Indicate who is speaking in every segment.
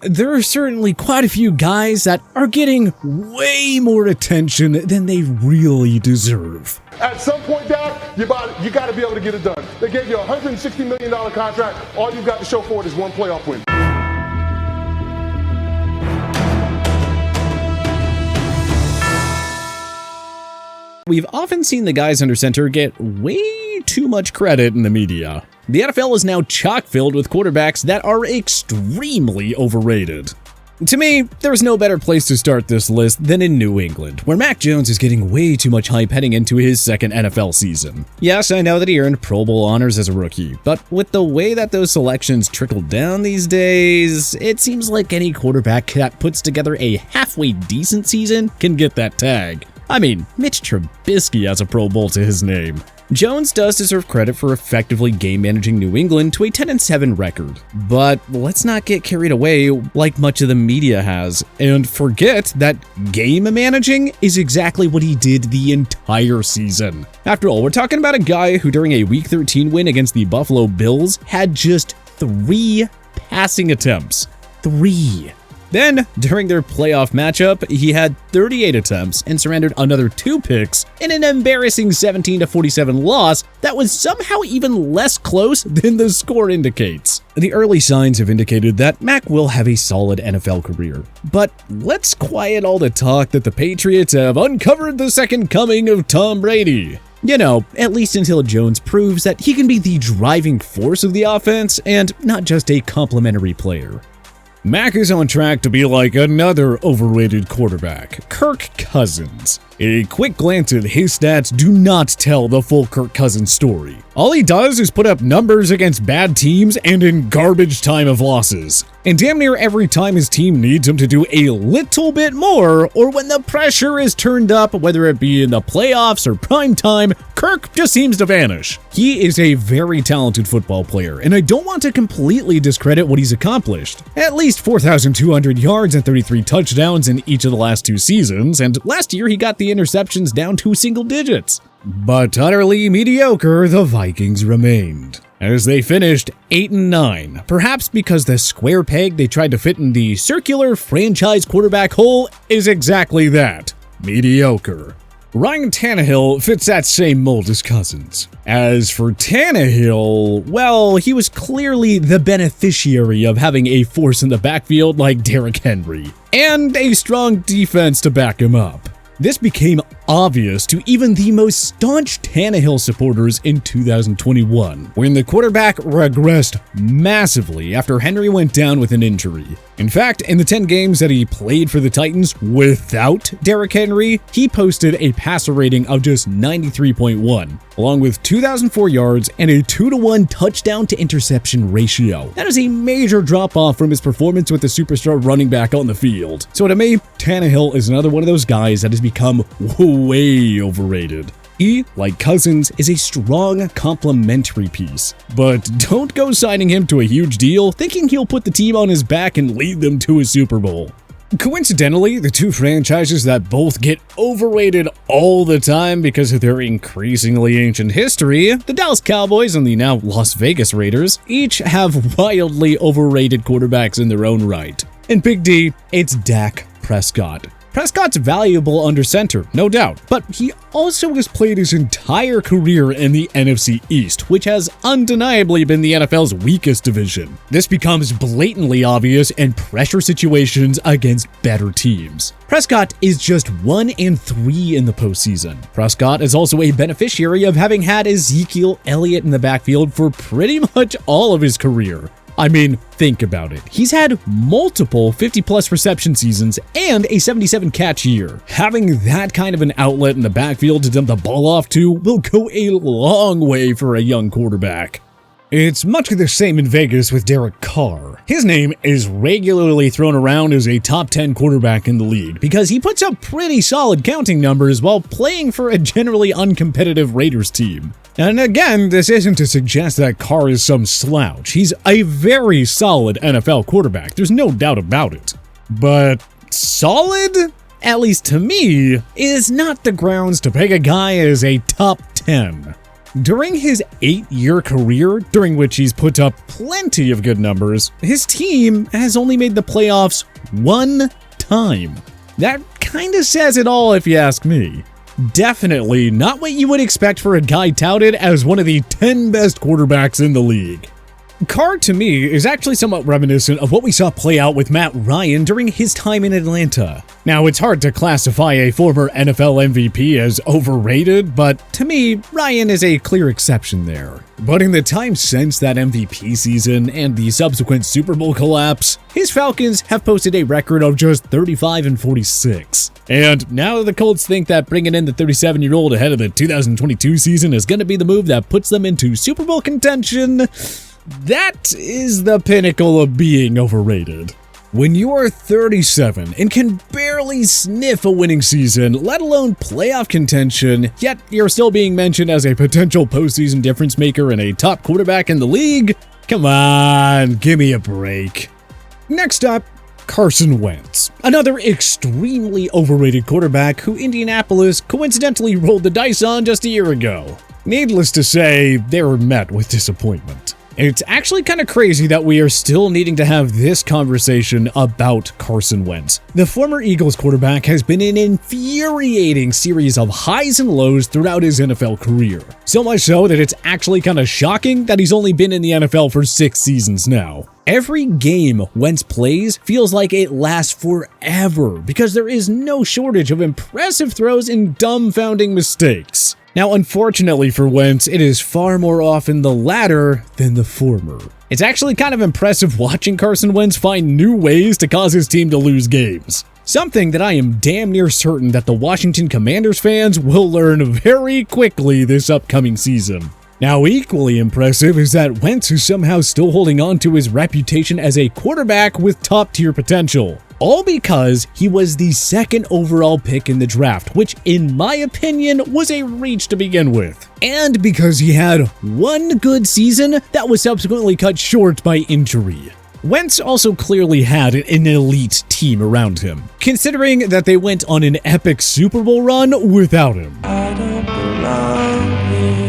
Speaker 1: There are certainly quite a few guys that are getting way more attention than they really deserve.
Speaker 2: At some point, Dak, you got to be able to get it done. They gave you a $160 million contract. All you've got to show for it is one playoff win.
Speaker 1: We've often seen the guys under center get way too much credit in the media. The NFL is now chock-filled with quarterbacks that are extremely overrated. To me, there's no better place to start this list than in New England, where Mac Jones is getting way too much hype heading into his second NFL season. Yes, I know that he earned Pro Bowl honors as a rookie, but with the way that those selections trickle down these days, it seems like any quarterback that puts together a halfway decent season can get that tag. I mean, Mitch Trubisky has a Pro Bowl to his name. Jones does deserve credit for effectively game-managing New England to a 10-7 record, but let's not get carried away like much of the media has, and forget that game-managing is exactly what he did the entire season. After all, we're talking about a guy who during a Week 13 win against the Buffalo Bills had just 3 passing attempts. 3. Then, during their playoff matchup, he had 38 attempts and surrendered another 2 picks in an embarrassing 17-47 loss that was somehow even less close than the score indicates. The early signs have indicated that Mac will have a solid NFL career, but let's quiet all the talk that the Patriots have uncovered the second coming of Tom Brady. You know, at least until Jones proves that he can be the driving force of the offense and not just a complimentary player. Mac is on track to be like another overrated quarterback, Kirk Cousins. A quick glance at his stats do not tell the full Kirk Cousins story. All he does is put up numbers against bad teams and in garbage time of losses. And damn near every time his team needs him to do a little bit more, or when the pressure is turned up, whether it be in the playoffs or prime time, Kirk just seems to vanish. He is a very talented football player, and I don't want to completely discredit what he's accomplished. At least 4,200 yards and 33 touchdowns in each of the last 2 seasons, and last year he got the interceptions down to single digits. But utterly mediocre, the Vikings remained, as they finished 8-9, perhaps because the square peg they tried to fit in the circular franchise quarterback hole is exactly that, mediocre. Ryan Tannehill fits that same mold as Cousins. As for Tannehill, well, he was clearly the beneficiary of having a force in the backfield like Derrick Henry, and a strong defense to back him up. This became obvious to even the most staunch Tannehill supporters in 2021, when the quarterback regressed massively after Henry went down with an injury. In fact, in the 10 games that he played for the Titans without Derrick Henry, he posted a passer rating of just 93.1, along with 2,004 yards and a 2-to-1 touchdown to interception ratio. That is a major drop-off from his performance with the superstar running back on the field. So to me, Tannehill is another one of those guys that has become way overrated. He, like Cousins, is a strong complementary piece, but don't go signing him to a huge deal thinking he'll put the team on his back and lead them to a Super Bowl. Coincidentally, the 2 franchises that both get overrated all the time because of their increasingly ancient history, the Dallas Cowboys and the now Las Vegas Raiders, each have wildly overrated quarterbacks in their own right. And Big D, it's Dak Prescott. Prescott's valuable under center, no doubt, but he also has played his entire career in the NFC East, which has undeniably been the NFL's weakest division. This becomes blatantly obvious in pressure situations against better teams. Prescott is just 1-3 in the postseason. Prescott is also a beneficiary of having had Ezekiel Elliott in the backfield for pretty much all of his career. I mean, think about it. He's had multiple 50-plus reception seasons and a 77-catch year. Having that kind of an outlet in the backfield to dump the ball off to will go a long way for a young quarterback. It's much the same in Vegas with Derek Carr. His name is regularly thrown around as a top 10 quarterback in the league because he puts up pretty solid counting numbers while playing for a generally uncompetitive Raiders team. And again, this isn't to suggest that Carr is some slouch. He's a very solid NFL quarterback, there's no doubt about it. But solid, at least to me, is not the grounds to peg a guy as a top 10. During his 8-year career, during which he's put up plenty of good numbers, his team has only made the playoffs one time. That kinda says it all if you ask me. Definitely not what you would expect for a guy touted as one of the 10 best quarterbacks in the league. Carr, to me, is actually somewhat reminiscent of what we saw play out with Matt Ryan during his time in Atlanta. Now, it's hard to classify a former NFL MVP as overrated, but to me, Ryan is a clear exception there. But in the time since that MVP season and the subsequent Super Bowl collapse, his Falcons have posted a record of just 35-46. And now the Colts think that bringing in the 37-year-old ahead of the 2022 season is going to be the move that puts them into Super Bowl contention. That is the pinnacle of being overrated. When you are 37 and can barely sniff a winning season, let alone playoff contention, yet you're still being mentioned as a potential postseason difference maker and a top quarterback in the league? Come on, give me a break. Next up, Carson Wentz, another extremely overrated quarterback who Indianapolis coincidentally rolled the dice on just a year ago. Needless to say, they were met with disappointment. It's actually kind of crazy that we are still needing to have this conversation about Carson Wentz. The former Eagles quarterback has been an infuriating series of highs and lows throughout his NFL career. So much so that it's actually kind of shocking that he's only been in the NFL for 6 seasons now. Every game Wentz plays feels like it lasts forever because there is no shortage of impressive throws and dumbfounding mistakes. Now, unfortunately for Wentz, it is far more often the latter than the former. It's actually kind of impressive watching Carson Wentz find new ways to cause his team to lose games. Something that I am damn near certain that the Washington Commanders fans will learn very quickly this upcoming season. Now, equally impressive is that Wentz is somehow still holding on to his reputation as a quarterback with top-tier potential. All because he was the 2nd overall pick in the draft, which in my opinion was a reach to begin with. And because he had one good season that was subsequently cut short by injury. Wentz also clearly had an elite team around him, considering that they went on an epic Super Bowl run without him. I don't belong here.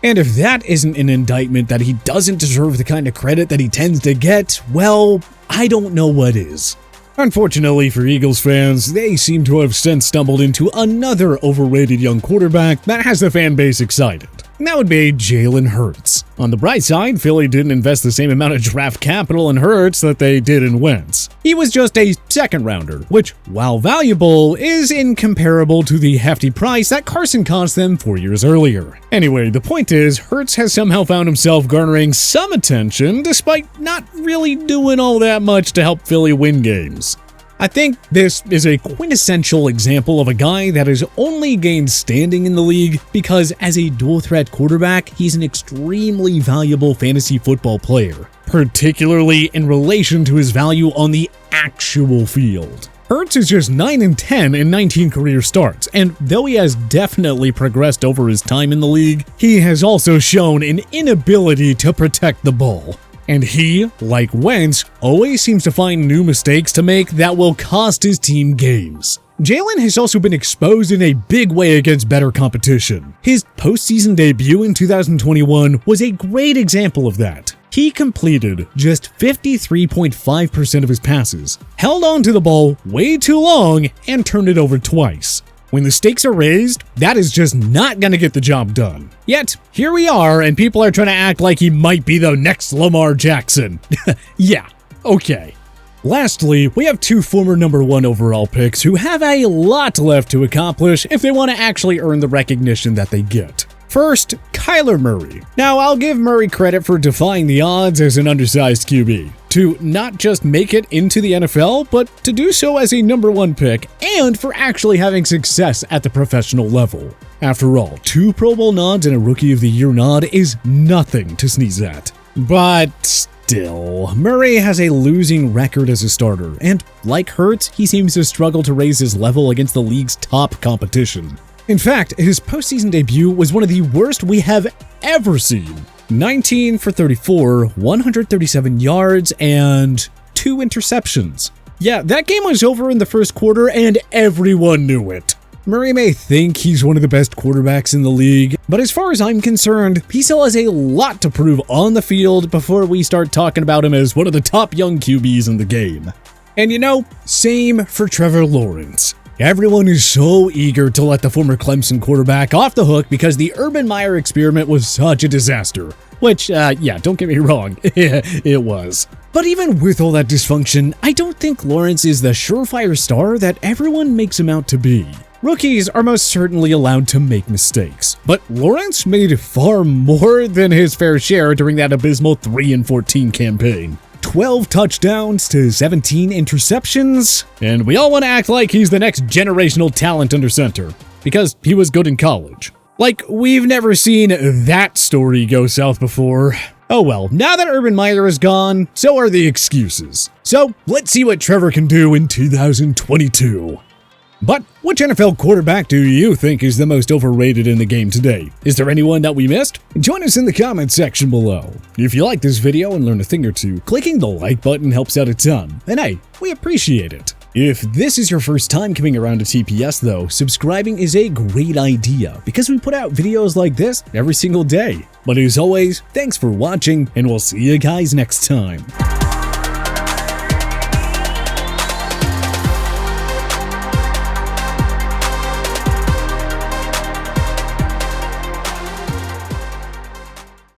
Speaker 1: And if that isn't an indictment that he doesn't deserve the kind of credit that he tends to get, well, I don't know what is. Unfortunately for Eagles fans, they seem to have since stumbled into another overrated young quarterback that has the fan base excited. And that would be Jalen Hurts. On the bright side, Philly didn't invest the same amount of draft capital in Hurts that they did in Wentz. He was just a 2nd rounder, which, while valuable, is incomparable to the hefty price that Carson cost them 4 years earlier. Anyway, the point is, Hurts has somehow found himself garnering some attention despite not really doing all that much to help Philly win games. I think this is a quintessential example of a guy that has only gained standing in the league because as a dual-threat quarterback, he's an extremely valuable fantasy football player, particularly in relation to his value on the actual field. Hurts is just 9-10 in 19 career starts, and though he has definitely progressed over his time in the league, he has also shown an inability to protect the ball. And he, like Wentz, always seems to find new mistakes to make that will cost his team games. Jalen has also been exposed in a big way against better competition. His postseason debut in 2021 was a great example of that. He completed just 53.5% of his passes, held on to the ball way too long, and turned it over twice. When the stakes are raised, that is just not going to get the job done. Yet, here we are, and people are trying to act like he might be the next Lamar Jackson. Yeah, okay. Lastly, we have 2 former number 1 overall picks who have a lot left to accomplish if they want to actually earn the recognition that they get. First, Kyler Murray. Now, I'll give Murray credit for defying the odds as an undersized QB. To not just make it into the NFL, but to do so as a number 1 pick, and for actually having success at the professional level. After all, 2 Pro Bowl nods and a Rookie of the Year nod is nothing to sneeze at. But still, Murray has a losing record as a starter, and like Hurts, he seems to struggle to raise his level against the league's top competition. In fact, his postseason debut was one of the worst we have ever seen. 19 for 34, 137 yards, and 2 interceptions. Yeah, that game was over in the first quarter, and everyone knew it. Murray may think he's one of the best quarterbacks in the league, but as far as I'm concerned, he still has a lot to prove on the field before we start talking about him as one of the top young QBs in the game. And you know, same for Trevor Lawrence. Everyone is so eager to let the former Clemson quarterback off the hook because the Urban Meyer experiment was such a disaster. Which, yeah, don't get me wrong, it was. But even with all that dysfunction, I don't think Lawrence is the surefire star that everyone makes him out to be. Rookies are most certainly allowed to make mistakes, but Lawrence made far more than his fair share during that abysmal 3-14 campaign. 12 touchdowns to 17 interceptions, and we all want to act like he's the next generational talent under center, because he was good in college. Like, we've never seen that story go south before. Oh well, now that Urban Meyer is gone, so are the excuses. So, let's see what Trevor can do in 2022. But which NFL quarterback do you think is the most overrated in the game today? Is there anyone that we missed? Join us in the comments section below. If you like this video and learn a thing or two, clicking the like button helps out a ton. And hey, we appreciate it. If this is your first time coming around to TPS though, subscribing is a great idea because we put out videos like this every single day. But as always, thanks for watching and we'll see you guys next time.